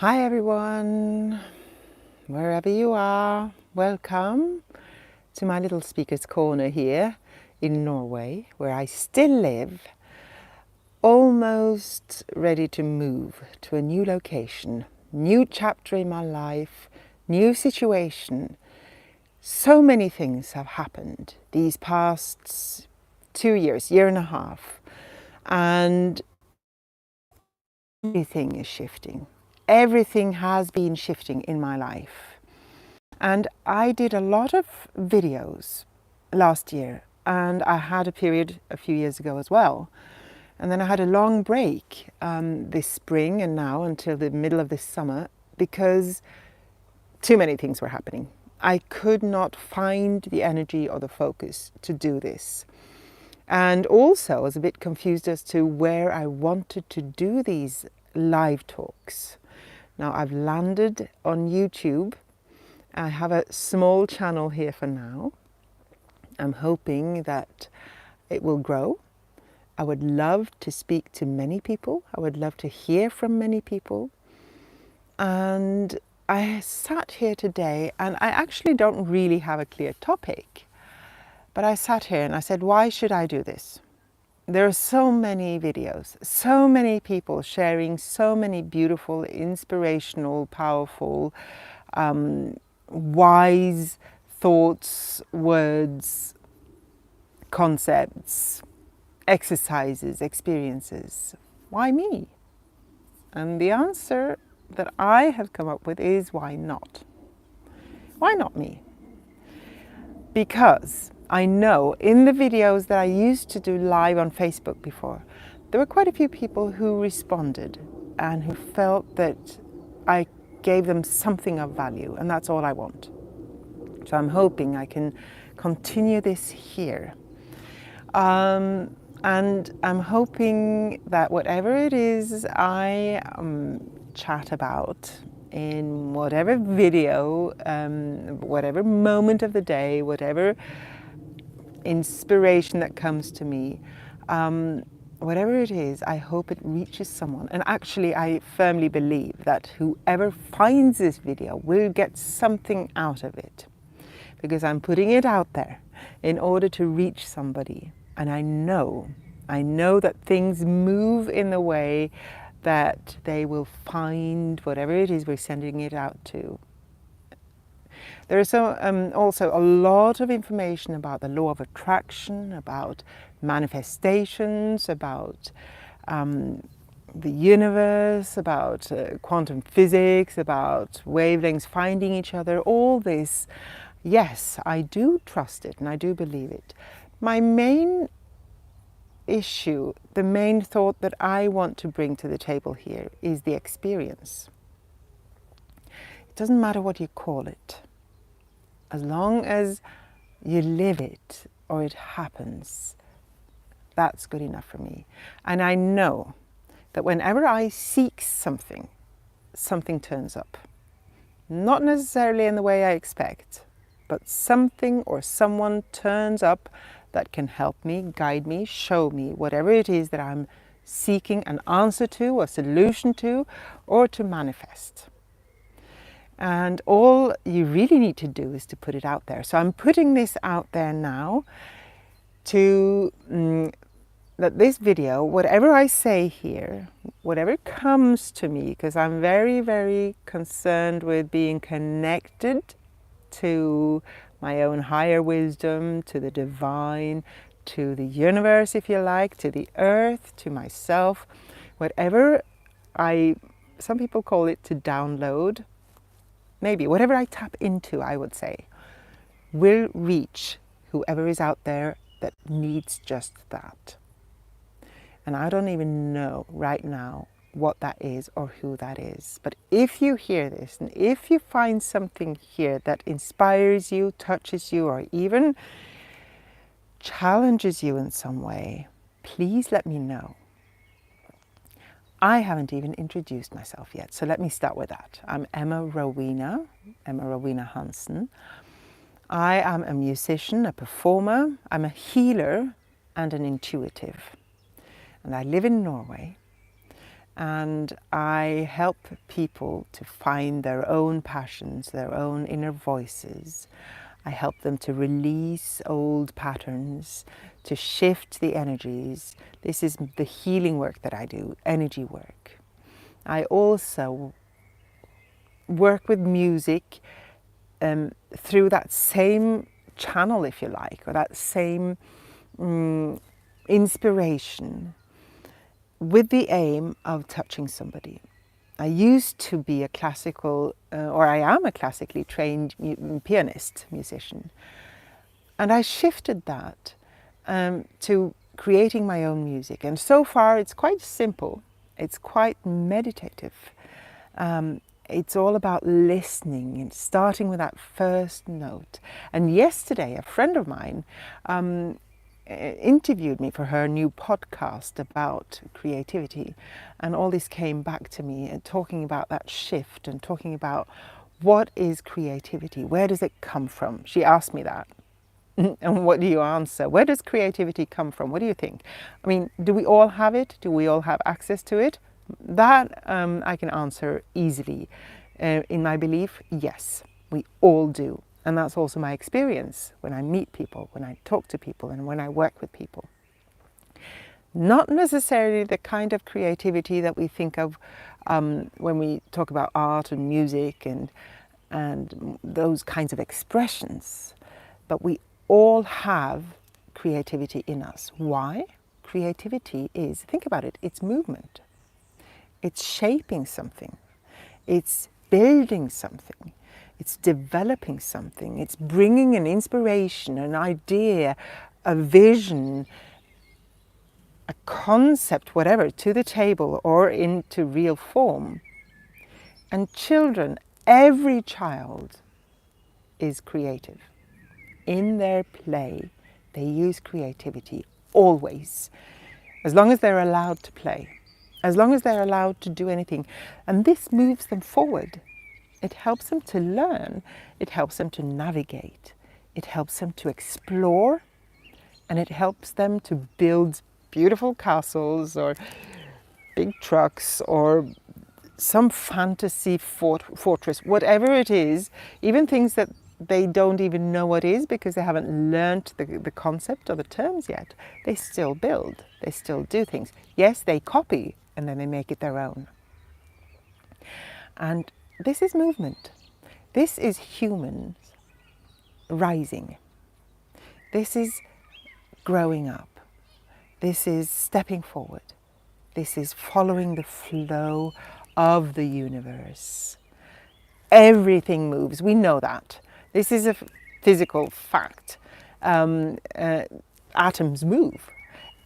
Hi everyone, wherever you are, welcome to my little speaker's corner here in Norway, where I still live, almost ready to move to a new location, new chapter in my life, new situation. So many things have happened these past 2 years, year and a half, and everything is shifting. Everything has been shifting in my life. And I did a lot of videos last year, and I had a period a few years ago as well. And then I had a long break this spring and now until the middle of this summer because too many things were happening. I could not find the energy or the focus to do this. And also I was a bit confused as to where I wanted to do these live talks. Now I've landed on YouTube. I have a small channel here for now. I'm hoping that it will grow. I would love to speak to many people. I would love to hear from many people. And I sat here today and I actually don't really have a clear topic. But I sat here and I said, why should I do this? There are so many videos, so many people sharing so many beautiful, inspirational, powerful, wise thoughts, words, concepts, exercises, experiences. Why me? And the answer that I have come up with is why not? Why not me? Because I know in the videos that I used to do live on Facebook before, there were quite a few people who responded and who felt that I gave them something of value, and that's all I want. So I'm hoping I can continue this here. And I'm hoping that whatever it is I chat about in whatever video, whatever moment of the day, whatever inspiration that comes to me, whatever it is, I hope it reaches someone. And actually, I firmly believe that whoever finds this video will get something out of it, because I'm putting it out there in order to reach somebody. And I know that things move in the way that they will find whatever it is we're sending it out to. There is also a lot of information about the law of attraction, about manifestations, about the universe, about quantum physics, about wavelengths finding each other, all this. Yes, I do trust it and I do believe it. My main issue, the main thought that I want to bring to the table here is the experience. It doesn't matter what you call it. As long as you live it or it happens, that's good enough for me. And I know that whenever I seek something, something turns up. Not necessarily in the way I expect, but something or someone turns up that can help me, guide me, show me whatever it is that I'm seeking an answer to, a solution to, or to manifest. And all you really need to do is to put it out there. So I'm putting this out there now to that this video, whatever I say here, whatever comes to me, because I'm very, very concerned with being connected to my own higher wisdom, to the divine, to the universe, if you like, to the earth, to myself, whatever some people call it to download, maybe whatever I tap into, I would say, will reach whoever is out there that needs just that. And I don't even know right now what that is or who that is. But if you hear this and if you find something here that inspires you, touches you, or even challenges you in some way, please let me know. I haven't even introduced myself yet, so let me start with that. I'm Emma Rowena Hansen. I am a musician, a performer, I'm a healer and an intuitive. And I live in Norway. and I help people to find their own passions, their own inner voices. I help them to release old patterns, to shift the energies. This is the healing work that I do, energy work. I also work with music through that same channel, if you like, or that same inspiration, with the aim of touching somebody. I used to be a classical, or I am a classically trained musician. And I shifted that to creating my own music. And so far it's quite simple. It's quite meditative. It's all about listening and starting with that first note. And yesterday, a friend of mine interviewed me for her new podcast about creativity, and all this came back to me, and talking about that shift and talking about what is creativity, where does it come from? She asked me that. And what do you answer? Where does creativity come from? What do you think? I mean, do we all have it? Do we all have access to it? That I can answer easily. In my belief, yes, we all do. And that's also my experience when I meet people, when I talk to people, and when I work with people. Not necessarily the kind of creativity that we think of when we talk about art and music and those kinds of expressions, but we all have creativity in us. Why? Creativity is, think about it, it's movement. It's shaping something. It's building something. It's developing something. It's bringing an inspiration, an idea, a vision, a concept, whatever, to the table or into real form. And children, every child is creative. In their play, they use creativity always, as long as they're allowed to play, as long as they're allowed to do anything. And this moves them forward. It helps them to learn. It helps them to navigate. It helps them to explore. And it helps them to build beautiful castles or big trucks or some fantasy fortress, whatever it is, even things that they don't even know what is because they haven't learnt the concept or the terms yet. They still build. They still do things. Yes, they copy and then they make it their own. And this is movement. This is humans rising. This is growing up. This is stepping forward. This is following the flow of the universe. Everything moves. We know that. This is a physical fact. Atoms move.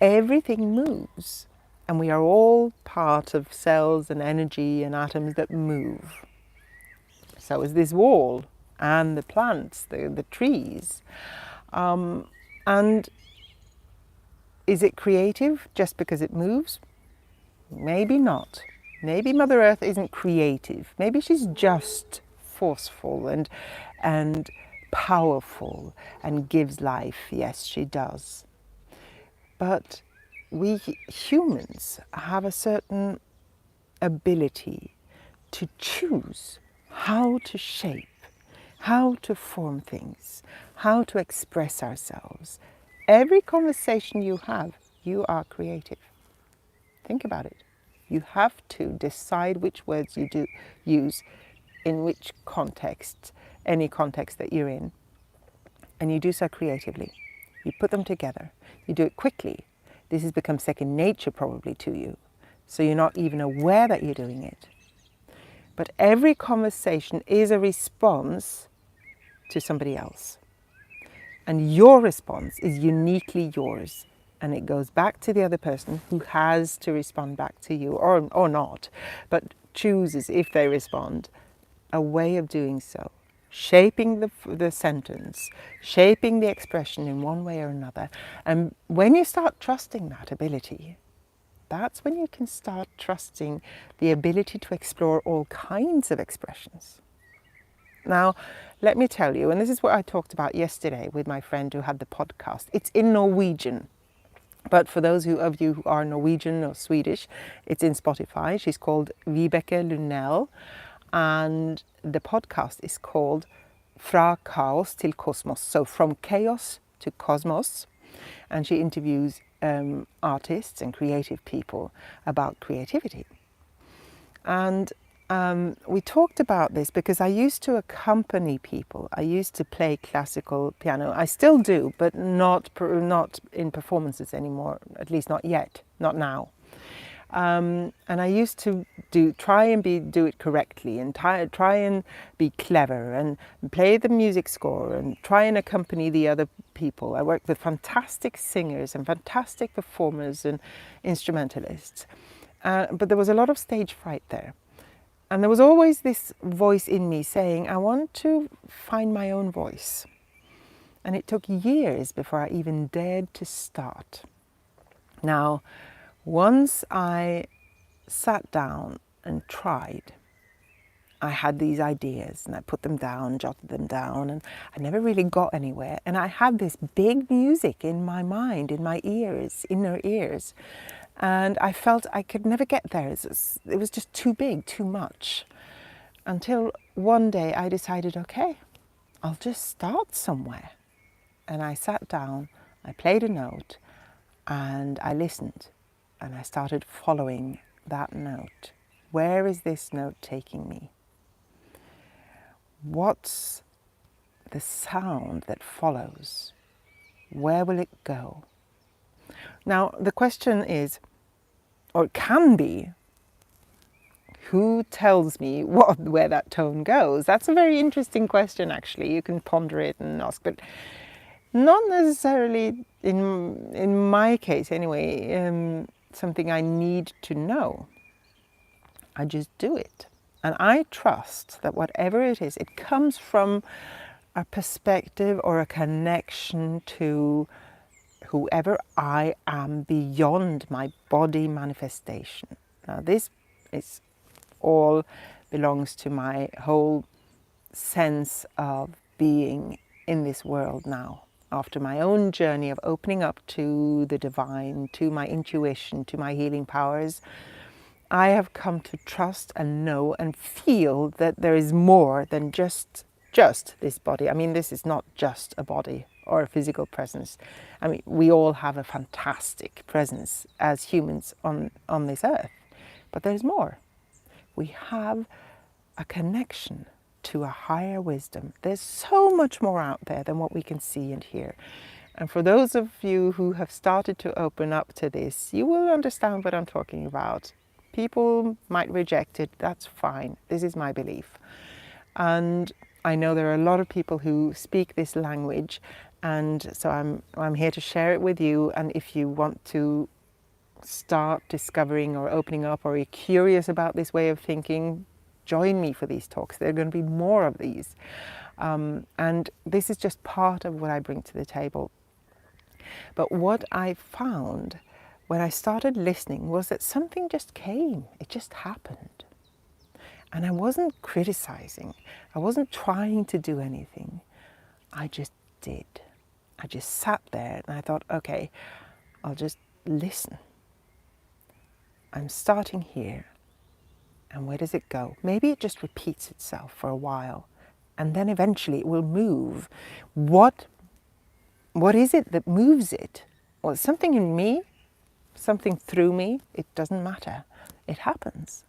Everything moves. And we are all part of cells and energy and atoms that move. So is this wall and the plants, the trees. And is it creative just because it moves? Maybe not. Maybe Mother Earth isn't creative. Maybe she's just forceful and powerful and gives life. Yes, she does. But we humans have a certain ability to choose how to shape, how to form things, how to express ourselves. Every conversation you have, you are creative. Think about it. You have to decide which words you do use in which context, any context that you're in. And you do so creatively. You put them together. You do it quickly. This has become second nature probably to you. So you're not even aware that you're doing it. But every conversation is a response to somebody else. And your response is uniquely yours. And it goes back to the other person who has to respond back to you, or not, but chooses, if they respond, a way of doing so. Shaping the sentence, shaping the expression in one way or another. And when you start trusting that ability, that's when you can start trusting the ability to explore all kinds of expressions. Now, let me tell you, and this is what I talked about yesterday with my friend who had the podcast. It's in Norwegian. But for those of you who are Norwegian or Swedish, it's in Spotify. She's called Vibeke Lunell, and the podcast is called Fra Kaos till Kosmos, so from chaos to cosmos. And she interviews artists and creative people about creativity. And we talked about this because I used to accompany people. I used to play classical piano. I still do, but not in performances anymore, at least not yet, not now. And I used to try and do it correctly, and try and be clever and play the music score and try and accompany the other people. I worked with fantastic singers and fantastic performers and instrumentalists. But there was a lot of stage fright there. And there was always this voice in me saying, I want to find my own voice. And it took years before I even dared to start. Now, once I sat down and tried, I had these ideas and I put them down, jotted them down, and I never really got anywhere. And I had this big music in my mind, in my ears, inner ears. And I felt I could never get there. It was just too big, too much. Until one day I decided, okay, I'll just start somewhere. And I sat down, I played a note, and I listened. And I started following that note. Where is this note taking me? What's the sound that follows? Where will it go? Now, the question is, or it can be, who tells me where that tone goes? That's a very interesting question, actually. You can ponder it and ask, but not necessarily, in my case anyway, something I need to know. I just do it. And I trust that whatever it is, it comes from a perspective or a connection to whoever I am beyond my body manifestation. Now this is all belongs to my whole sense of being in this world now. After my own journey of opening up to the divine, to my intuition, to my healing powers, I have come to trust and know and feel that there is more than just this body. I mean, this is not just a body or a physical presence. I mean, we all have a fantastic presence as humans on this earth, but there's more. We have a connection to a higher wisdom. There's so much more out there than what we can see and hear. And for those of you who have started to open up to this, you will understand what I'm talking about. People might reject it, that's fine. This is my belief. And I know there are a lot of people who speak this language, and so I'm here to share it with you. And if you want to start discovering or opening up, or you're curious about this way of thinking, join me for these talks. There are going to be more of these. And this is just part of what I bring to the table. But what I found when I started listening was that something just came. It just happened. And I wasn't criticizing. I wasn't trying to do anything. I just did. I just sat there and I thought, okay, I'll just listen. I'm starting here. And where does it go? Maybe it just repeats itself for a while. And then eventually it will move. What is it that moves it? Well, something in me, something through me, it doesn't matter. It happens.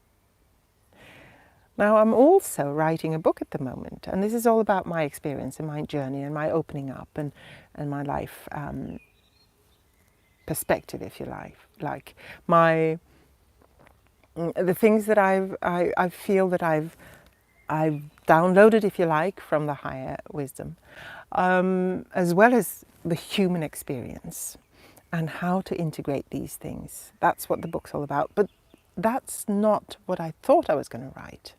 Now, I'm also writing a book at the moment, and this is all about my experience and my journey and my opening up and my life perspective, if you like the things that I feel that I've downloaded, if you like, from the higher wisdom, as well as the human experience and how to integrate these things. That's what the book's all about. But that's not what I thought I was going to write.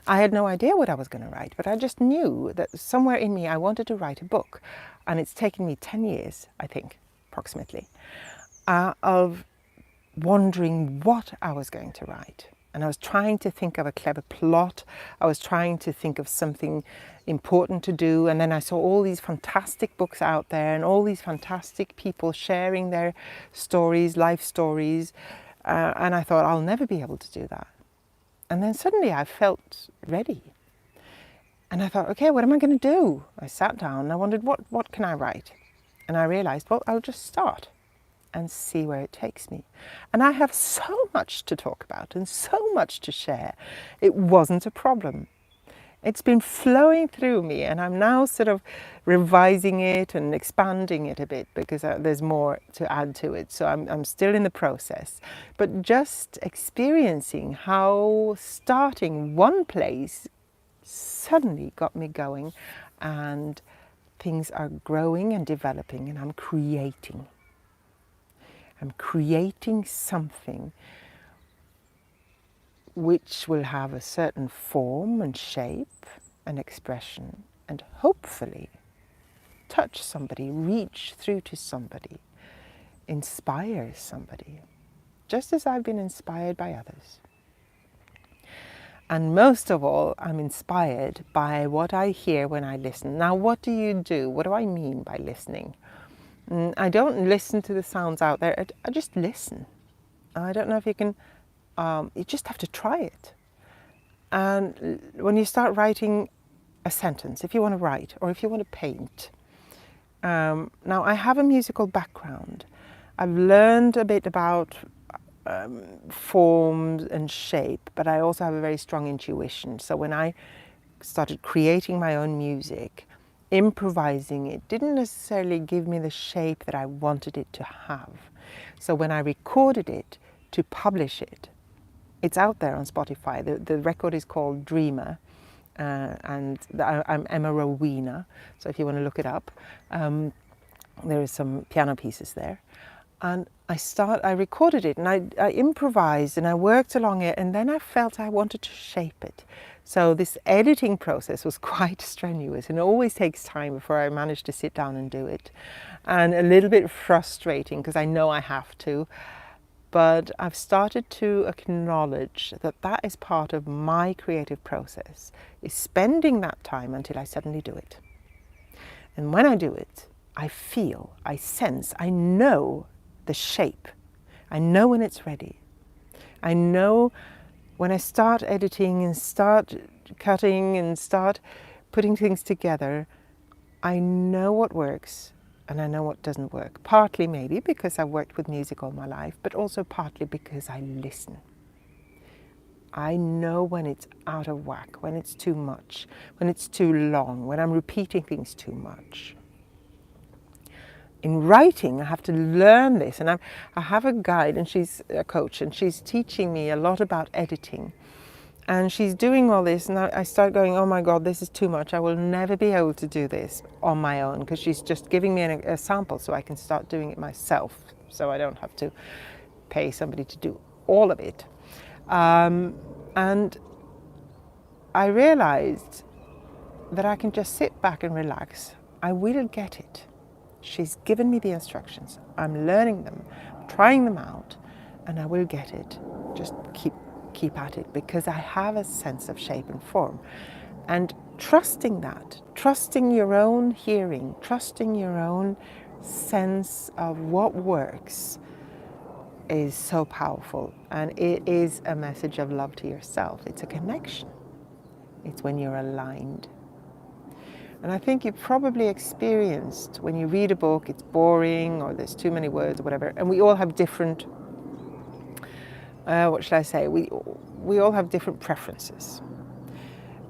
I had no idea what I was going to write, but I just knew that somewhere in me I wanted to write a book. And it's taken me 10 years, I think, approximately, of wondering what I was going to write. And I was trying to think of a clever plot. I was trying to think of something important to do. And then I saw all these fantastic books out there and all these fantastic people sharing their stories, life stories. And I thought, I'll never be able to do that. And then suddenly I felt ready. And I thought, okay, what am I going to do? I sat down and I wondered, what can I write? And I realized, well, I'll just start and see where it takes me. And I have so much to talk about and so much to share. It wasn't a problem. It's been flowing through me, and I'm now sort of revising it and expanding it a bit because there's more to add to it. So I'm still in the process. But just experiencing how starting one place suddenly got me going, and things are growing and developing, and I'm creating. I'm creating something which will have a certain form and shape and expression, and hopefully touch somebody, reach through to somebody, inspire somebody, just as I've been inspired by others. And most of all, I'm inspired by what I hear when I listen. Now, what do you do? What do I mean by listening? I don't listen to the sounds out there. I just listen. I don't know if you can, you just have to try it. And when you start writing a sentence, if you want to write or if you want to paint. Now, I have a musical background. I've learned a bit about forms and shape, but I also have a very strong intuition. So when I started creating my own music, improvising it didn't necessarily give me the shape that I wanted it to have. So when I recorded it to publish it, it's out there on Spotify. The record is called Dreamer, and I'm Emma Rowena. So if you want to look it up, there are some piano pieces there. And I recorded it and I improvised and I worked along it, and then I felt I wanted to shape it. So this editing process was quite strenuous, and it always takes time before I manage to sit down and do it. And a little bit frustrating because I know I have to. But I've started to acknowledge that that is part of my creative process, is spending that time until I suddenly do it. And when I do it, I feel, I sense, I know the shape. I know when it's ready. I know when I start editing and start cutting and start putting things together, I know what works and I know what doesn't work. Partly maybe because I've worked with music all my life, but also partly because I listen. I know when it's out of whack, when it's too much, when it's too long, when I'm repeating things too much. In writing, I have to learn this, and I have a guide, and she's a coach, and she's teaching me a lot about editing. And she's doing all this, and I start going, oh my God, this is too much. I will never be able to do this on my own, because she's just giving me a sample so I can start doing it myself, so I don't have to pay somebody to do all of it. And I realized that I can just sit back and relax. I will get it. She's given me the instructions. I'm learning them, trying them out, and I will get it. Just keep at it, because I have a sense of shape and form. And trusting that, trusting your own hearing, trusting your own sense of what works is so powerful. And it is a message of love to yourself. It's a connection. It's when you're aligned. And I think you've probably experienced when you read a book, it's boring or there's too many words or whatever. And we all have different, what should I say? We all have different preferences.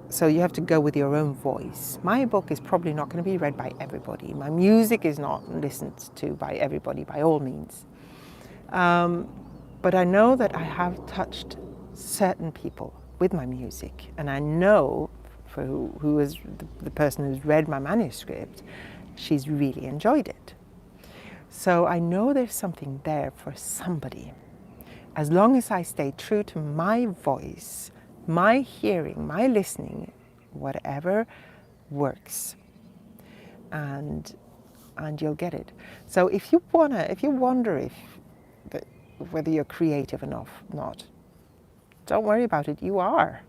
So you have to go with your own voice. My book is probably not going to be read by everybody. My music is not listened to by everybody, by all means. But I know that I have touched certain people with my music. And I know for who is the person who's read my manuscript, she's really enjoyed it. So I know there's something there for somebody. As long as I stay true to my voice, my hearing, my listening, whatever works, and you'll get it. So if you wonder whether you're creative enough or not, Don't worry about it. You are.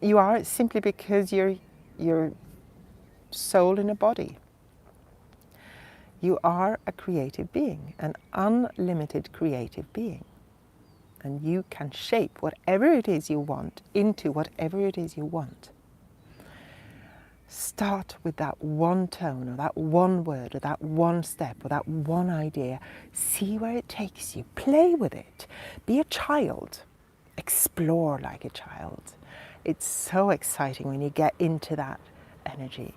You are simply because you're soul in a body. You are a creative being, an unlimited creative being. And you can shape whatever it is you want into whatever it is you want. Start with that one tone or that one word or that one step or that one idea. See where it takes you. Play with it. Be a child. Explore like a child. It's so exciting when you get into that energy.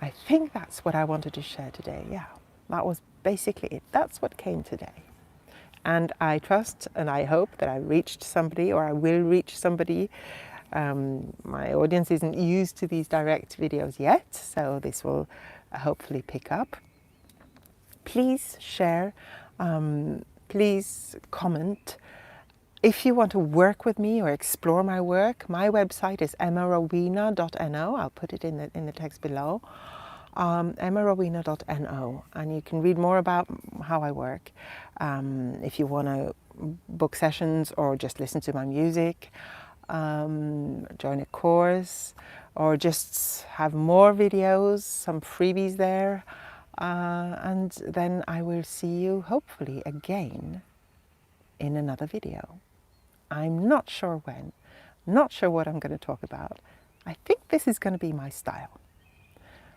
I think that's what I wanted to share today. Yeah, that was basically it. That's what came today. And I trust and I hope that I reached somebody, or I will reach somebody. My audience isn't used to these direct videos yet, so this will hopefully pick up. Please share, please comment. If you want to work with me or explore my work, my website is emmarowena.no. I'll put it in the text below. emmarowena.no, and you can read more about how I work. If you want to book sessions or just listen to my music, join a course, or just have more videos, some freebies there, and then I will see you hopefully again in another video. I'm not sure when, not sure what I'm going to talk about. I think this is going to be my style.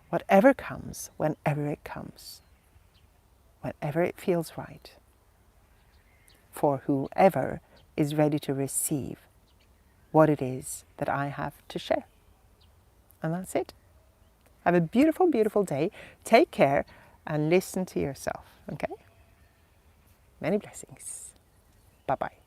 Whatever comes, whenever it comes, whenever it feels right, for whoever is ready to receive what it is that I have to share. And that's it. Have a beautiful, beautiful day. Take care and listen to yourself, okay? Many blessings. Bye-bye.